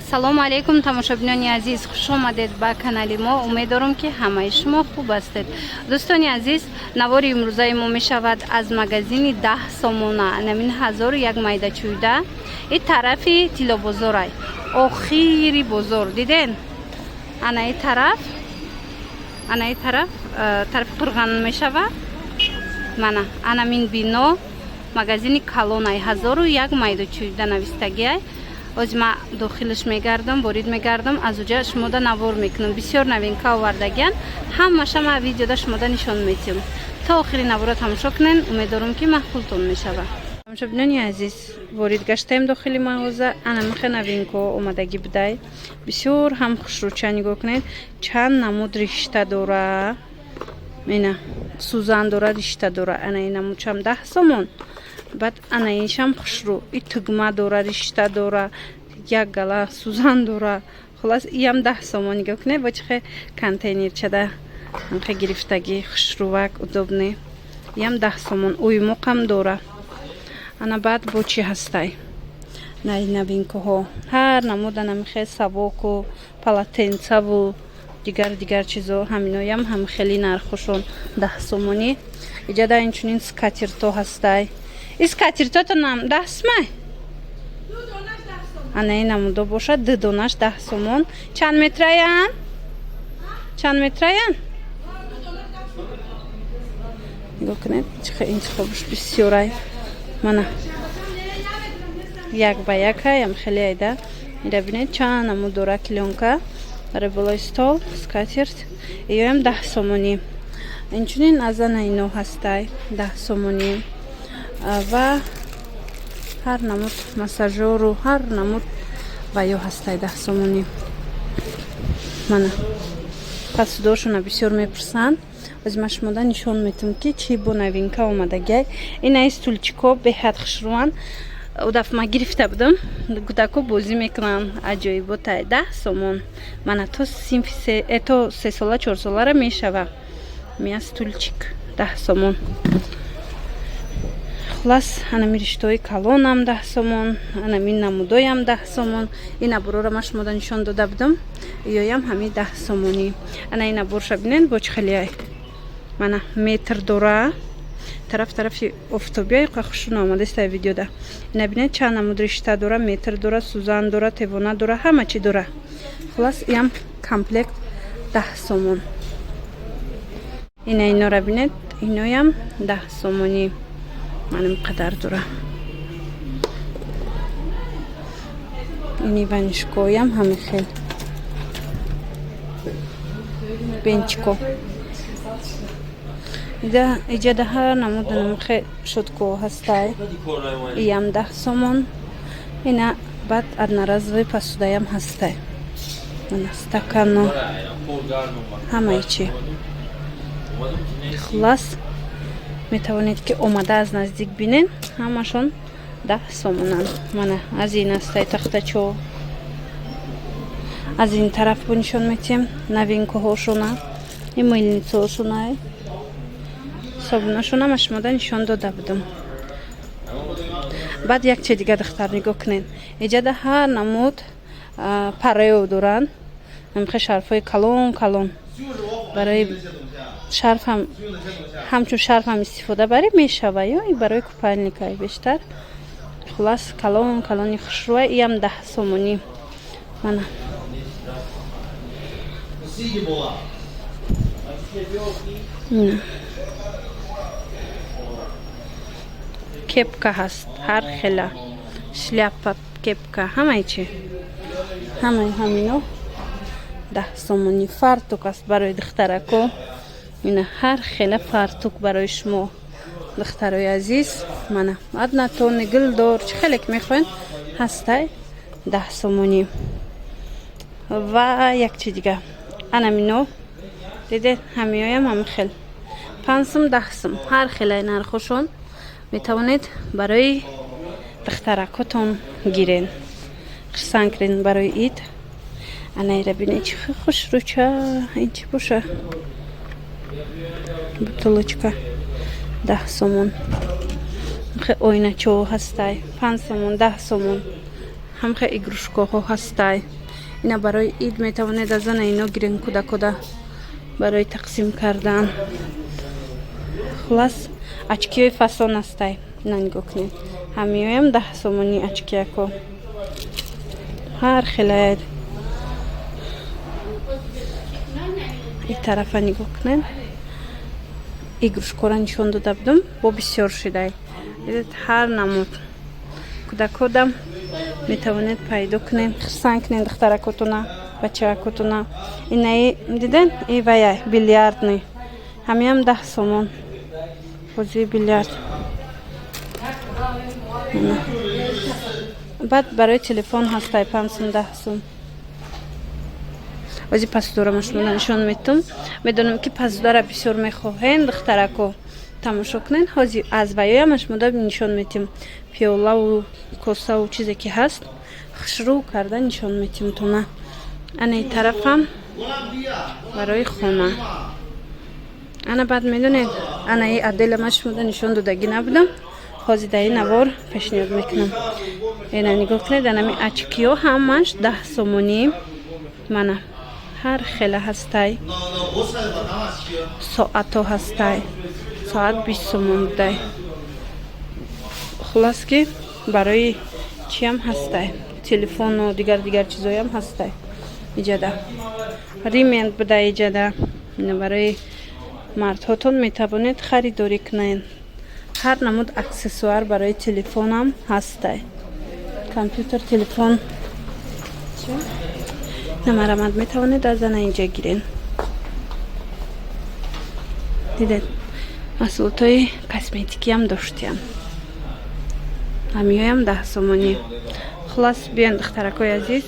ассалому алейкум тамошобинони азиз, хуш омадед ба канали мо. Умедворам ки ҳамаи шумо хуб ҳастед. Дӯстони азиз, навори имрӯзаи мо мешавад аз магазини 10 сомона, намин 1001 майдачӯйда. И тарафи тилобозорай, охири бозор диден. Ана и тараф тарафи Қурған мешавад. Мана ана мин бино магазини калонай 1001 майдачӯйда навистагиай. Оз ма дохилаш мегардам, ворид мегардам, аз уҷа шумода навор мекунам. Бисёр новинка овардагиан, ҳамаша ма видеода шумода нишон метиҳам. Та охири навора тамошо кунен, умедворам ки маҳқултон мешавад. Тамошобинони азиз, ворид гаштаем дохили мағоза. Ана миха новинка омадагӣ будай. Бисёр ҳам хушрӯча, нигоҳ кунед. Чанд намуд ришта дора. Ина сузан дора, ришта дора. Ана ин намудшам 10 сомон. Баъд анаиншам хушрӯ, и тугма дора, ришта дора, як гала сузан дора. Хулос иам 10 сомон. Нигоҳ кунед, бо чихе контейнерчада анхе гирифтагӣ хушрӯвак удобне. Иам 10 сомон. Уймоқам дора. Ана баъд бо чи ҳастай? Най новинкаҳо. Ҳар намуда намихе савоку, полотенцаву дигар чизо ҳаминоям ҳам хели нархушон 10 сомонӣ. Иҷада инчунин скатирто ҳастай. Из скатертото нам 10 сомон. Ана ин намуда бошад 2 донаш 10 сомон. Чанд метраян? Чанд метраян? Нигоҳ кунед, чихе интихобш бисёрай. Мана як ба як ҳаям хеле айда. Ира бинед чанд намуд дора клёнка барои болои стол, скатерть. Иёам 10 сомонӣ. Инчунин аз ана ино ҳастай 10 сомонӣ. Ва ҳар намуд массажёру, ҳар намуд ваё ҳастай 10 сомонӣ. Мана пасудошона бисёр мепурсанд. Оз ма шумода нишон метам ки чӣ бо новинка омадагай. Инаи стулчико беҳад хушрӯан. Удаф ма гирифта будам. Кӯдако бозӣ мекунанд. Аҷоиботай 10 сомон. Мана то синфи то 3 сола 4 солара мешава. Мия стулчик 10 сомон. Хулас ана ми риштаи калонам 10 сомон, ана ми намудоям 10 сомон. Ин аброра ма шумода нишон дода будам. Иёям ҳами 10 сомонӣ. Ана ин аборша бинен бо чихелиай. Мана метр дора. Тарафи офтобияи қахушуна омадаст ай видеода. Ина бинен чанд намуд ришта дора, метр дора, сузан дора, тевона дора, ҳама чи дора. Хулас иам комплект 10 сомон. Ина инора бинед, иноям 10 сомонӣ. Маним қадар дора. Ини ванишкоям ҳами хел. Бенчко. Иҷада ҳар намуда намхе шудко ҳастай. Иам 10 сомон. Ина баъд одноразовый посудаям ҳастай. Мана стакано. Ҳамаи чи. Хулас метавонед ки омада аз наздик бинен. Ҳамашон 10 сомонанд. Мана аз ин ҳастай тахтачо. Аз ин тараф бо нишон метиҳем новинкаҳошона. Ин мӯйницаҳошонай. Собунашона ма шумода нишон дода будам. Баъд як чи дига духтар нигоҳ кунед. Иҷада ҳар намуд парео доранд. Намихе шарфҳои калон. Барои шарфам ҳамчун шарфам истифода барӣ мешава ё и барои купальникай бештар. Хулас калони хушрӯа иам 10 сомонӣ. Мана кепка ҳаст, ҳар хела шляпа, кепка, ҳамаи чи. Ҳамаи ҳамино 10 сомонӣ. Фартук аст барои духтарако. Ина ҳар хела фартук барои шумо духтарои азиз. Мана аднатони гулдор чи хелек мехоҳед ҳастай 10 сомонӣ. Ва як чи дига ана мино дидед ҳамиёям ҳами хел 5 сом 10 сом. ҳар хелаи нархошон метавонед барои духтаракотон гирен. хирсан кирен барои ид. Ана ира бинед чи хушрӯча. Ин чи боша? Бутылочка 10 сомон. Ойначо ҳастай 5 сомон 10 сомон. ҳамха игрушкоҳо ҳастай. Ина барои ид метавонед аз ана ино гирен кӯдакода барои тақсим кардан. Хулас очкиёи фасон ҳастай. Ина нигоҳ кунед. Ҳамиёям 10 сомонӣ очкияко. ҳар хелаед. ин тарафа нигоҳ кунед. Игрушкора нишон дода будам, бо бисёр шидай. Дидед ҳар намуд. Кӯдакодам метавонед пайдо кунед, хирсан кунед духтаракотуна, бачаакотуна. Инаи дидед? Ивая бильярдный. Ҳамиам 10 сомон. Бозии бильярд. Баъд барои телефон ҳастай 5 сум 10 сум. Ози пасудора машмуда нишон метум. Медонам ки пасудора бисёр мехоҳен духтарако. Тамошо кунед. Ҳози аз ваёя машмуда нишон метим. Пиёлаву косаву чизе ки ҳаст хушрӯ карда нишон метим туна. Ана ин тарафам барои хона. Ана баъд медонед ана и адела машмуда нишон додагӣ набудам. Ҳози дар ин навор пешниҳод мекунам. Ина нигоҳ кунед анами очкиё ҳамаш 10 сомонӣ. Мана ҳар хела ҳастай. Соато ҳастай. Соат 20 сомон будай. Хулас ки барои чиам ҳастай. Телефону дигар чизоям ҳастай. Иҷада римент будай иҷада. Ина барои мардҳотон метавонед харидорӣ кунед. ҳар намуд аксессуар барои телефонам ҳастай. Компютер, телефон. Намарамад метавонед аз ана инҷа гирен. Дидед маҳсулотҳои косметикиам доштиам. Ҳамиёям 10 сомонӣ. Хулас биён духтаракои азиз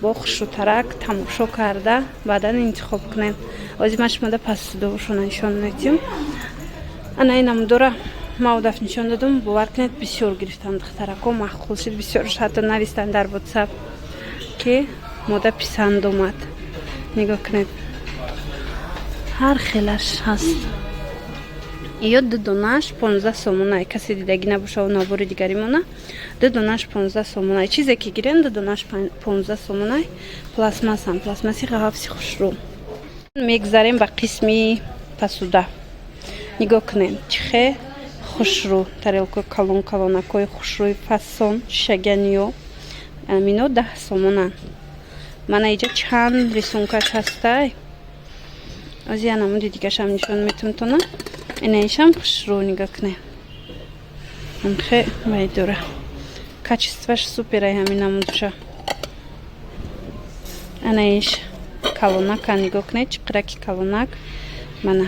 бо хушрӯтарак тамошо карда баъдан интихоб кунед. Ози машмуда пасудовушона нишон метим. Ана ин намудора маудаф нишон додам. Бовар кунед бисёр гирифтам духтарако махқул шид. Бисёр ҳатто навистан дар WhatsApp ки мода писанд омад. Нигоҳ кунед. ҳар хелаш ҳаст. ё ду донаш 15 сомонай. Касе дидагӣ набоша ва набори дигари мона. Ду донаш 15 сомонай. Чизе ки гирен ду донаш 15 сомонай. Пластмассан. Пластмаси ғафси хушрӯ. Мегзарем ба қисми пасуда. Нигоҳ кунед. Чихе хушрӯ. Тарелкои калон-калонакои хушрӯи фасон, шишаганиё. Амино 10 сомонан. Мана иҷа чанд рисункаш ҳастай. Ози анамуди дигашам нишон метум тона. Инаишам хушрӯ нигоҳ кунед. Амхе вайдора. Качестваш суперай ҳамин намудша. Анаиш калонака нигоҳ кунед. Чиқраки калонак. Мана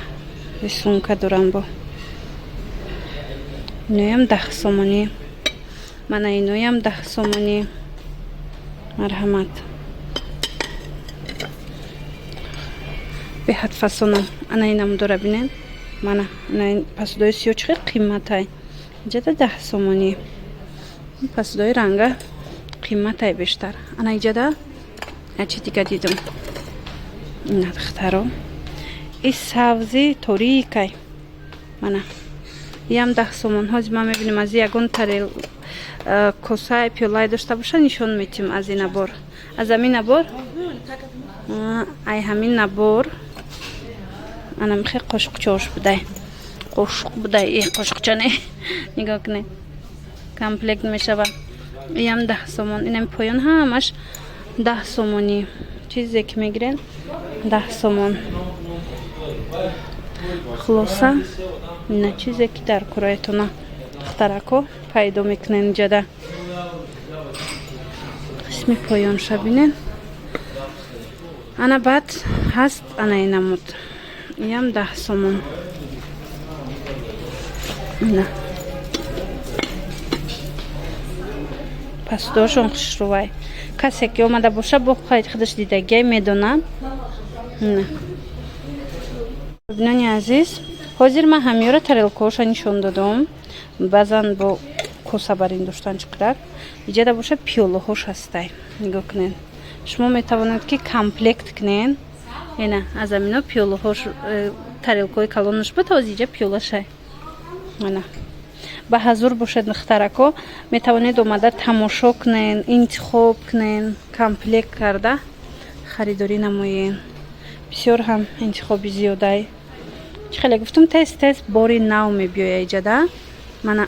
рисунка дорам бо. Иноям 10 сомонӣ. Мана иноям 10 сомонӣ. Марҳамат. Беҳад фасонам. Ана ин намудора бинед. Мана ана пасудои сиё чихел қиматай. Иҷада 10 сомонӣ. Пасудои ранга қиматай бештар. Ана иҷада ачи дига дидам. Ина духтаро. И савзи торикай. Мана иам 10 сомон. Ҳози ма мебинем аз ягон тарел косаи пиёлаи дошта боша нишон метим аз ин набор. Аз ҳамин набор ай ҳамин набор ана михе қошуқчош будай. Қошуқ будай. Қошуқча не. Нигоҳ кунед. Комплект мешава. Иам 10 сомон. Инами поён ҳамаш 10 сомонӣ. Чизе ки мегирен 10 сомон. Хулоса ина чизе ки дар куроятона духтарако пайдо мекунен ҷада. Қисми поёнша бинен. Ана баъд ҳаст ана ин намуд. Иам 10 сомон. Ина пасудошон хушрӯвай. Касе ки омада боша бо худаш дидагиай медонад. Ина бинони азиз ҳозир ман ҳамиёра тарелкаоша нишон додам. Баъзан бо коса барин доштан чиқрак. Иҷада боша пиёлаҳош ҳастай. Нигоҳ кунед. Шумо метавонед ки комплект кунед. Ина аз амино пиёлаҳош тарелкаи калонаш буд ҳозир иҷа пиёлашай. Ана ба ҳазур бошед духтарако метавонед омада тамошо кунен, интихоб кунен, комплект карда харидорӣ намоен. бисёр ҳам интихоби зиёдай. чӣ хеле гуфтум тез бори нав мебиёя иҷада. мана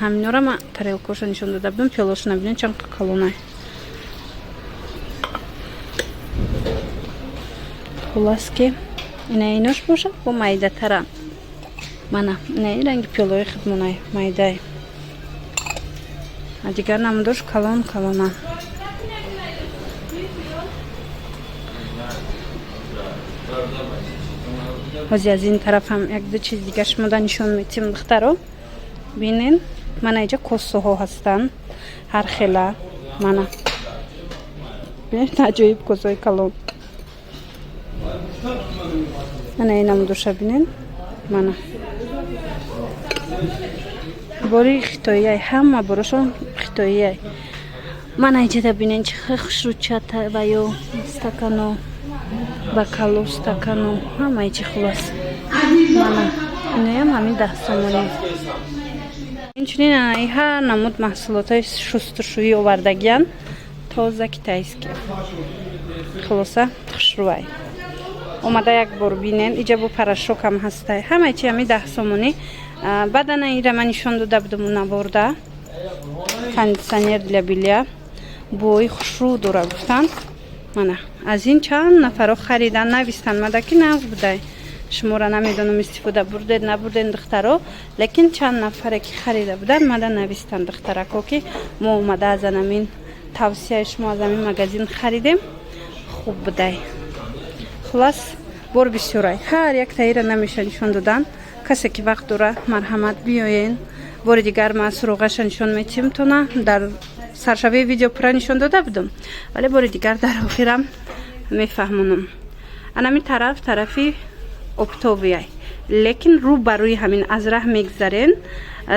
ҳаминора ма тарелкаошо нишон дода будам, пиёлашо набинед чанд калонай. хулас ки ина инош бошад бо майдатара. мана ина ин ранги пиёлаи хидмонай майдай. а дигар намудош калона. ҳози аз ин тараф ҳам як-ду чиз дигар шумода нишон метим духтаро. бинен мана иҷа косаҳо ҳастанд ҳар хела. мана бинед аҷоиб косаҳои калон. мана ин намудоша бинен. мана бори хитоияй, ҳама борашон хитоияй. мана иҷада бинен чӣ хел хушрӯчата ва ё стакано бакало стакано ҳамаи чӣ хулас. мана инаям ҳамин 10 сомонӣ. инчунин анаи ҳар намуд маҳсулотҳои шустушӯӣ овардагиян тоза китайский. хулоса хушрӯай. омада як бор бинен иҷа бо порошокам ҳастай. ҳамаи чӣ ҳамин 10 сомонӣ. баъдан инра ман нишон дода будам наворда. кондитсионер для белья. бӯи хушрӯ дора гуфтанд. мана аз ин чанд нафаро харидан навистанд. мадаки нав будай. шуморо намедонам истифода бурдед набурдед духтаро, лекин чанд нафаре ки харида буданд мада навистанд духтарако ки мо омада аз анамин тавсияи шумо аз амин магазин харидем. хуб будай. хулас бор бисёрай. ҳар як таира намеша нишон додан. касе ки вақт дора марҳамат биёен. бори дигар ма суроғаша нишон метим тона дар саршавии видео пура нишон дода будам, вале бори дигар дар охирам мефаҳмонам. анамин тарафи оптовияй, лекин рӯ ба рӯи ҳамин аз раҳ мегзарен.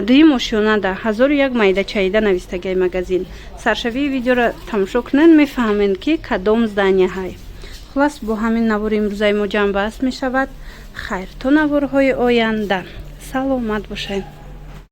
дуюм ошёнада 1001 майдачаида навистагиай магазин. саршавии видеоро тамошо кунен мефаҳмед ки кадом здания ҳай. хулас бо ҳамин навори имрӯзаи мо ҷамъ баст мешавад. хайр то наворҳои оянда. саломат бошед.